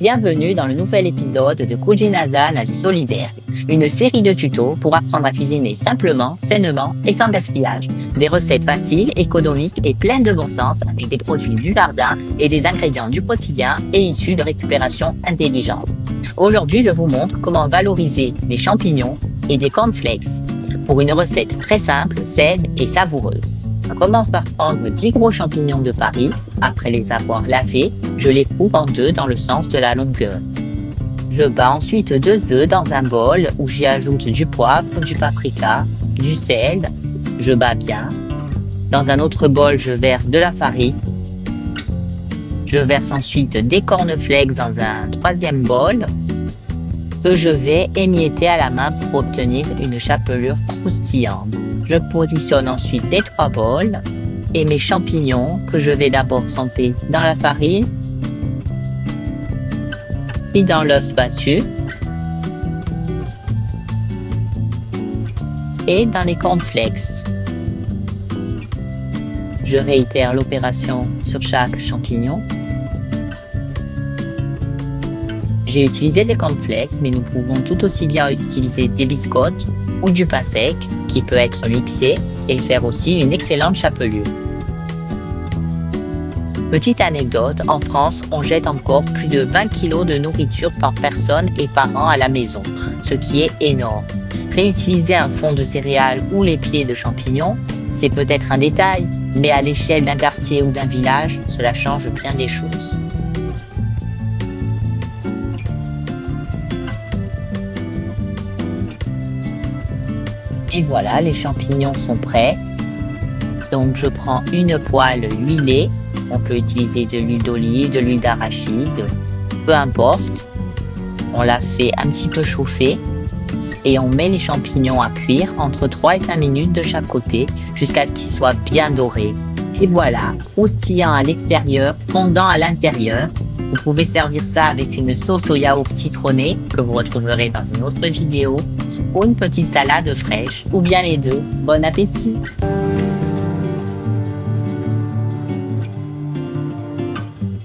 Bienvenue dans le nouvel épisode de Cucinazana Solidaire, une série de tutos pour apprendre à cuisiner simplement, sainement et sans gaspillage. Des recettes faciles, économiques et pleines de bon sens avec des produits du jardin et des ingrédients du quotidien et issus de récupération intelligente. Aujourd'hui, je vous montre comment valoriser des champignons et des cornflakes pour une recette très simple, saine et savoureuse. On commence par prendre 10 gros champignons de Paris. Après les avoir lavés, je les coupe en deux dans le sens de la longueur. Je bats ensuite 2 œufs dans un bol où j'y ajoute du poivre, du paprika, du sel. Je bats bien. Dans un autre bol, je verse de la farine. Je verse ensuite des cornflakes dans un troisième bol que je vais émietter à la main pour obtenir une chapelure croustillante. Je positionne ensuite les 3 bols et mes champignons que je vais d'abord tremper dans la farine, puis dans l'œuf battu et dans les cornflakes. Je réitère l'opération sur chaque champignon. J'ai utilisé des cornflakes, mais nous pouvons tout aussi bien utiliser des biscottes ou du pain sec qui peut être mixé et faire aussi une excellente chapelure. Petite anecdote, en France, on jette encore plus de 20 kg de nourriture par personne et par an à la maison, ce qui est énorme. Réutiliser un fond de céréales ou les pieds de champignons, c'est peut-être un détail, mais à l'échelle d'un quartier ou d'un village, cela change bien des choses. Et voilà, les champignons sont prêts. Donc je prends une poêle huilée. On peut utiliser de l'huile d'olive, de l'huile d'arachide, peu importe. On la fait un petit peu chauffer et on met les champignons à cuire entre 3 et 5 minutes de chaque côté jusqu'à ce qu'ils soient bien dorés. Et voilà, croustillant à l'extérieur, fondant à l'intérieur. Vous pouvez servir ça avec une sauce au yaourt citronné que vous retrouverez dans une autre vidéo ou une petite salade fraîche ou bien les deux. Bon appétit!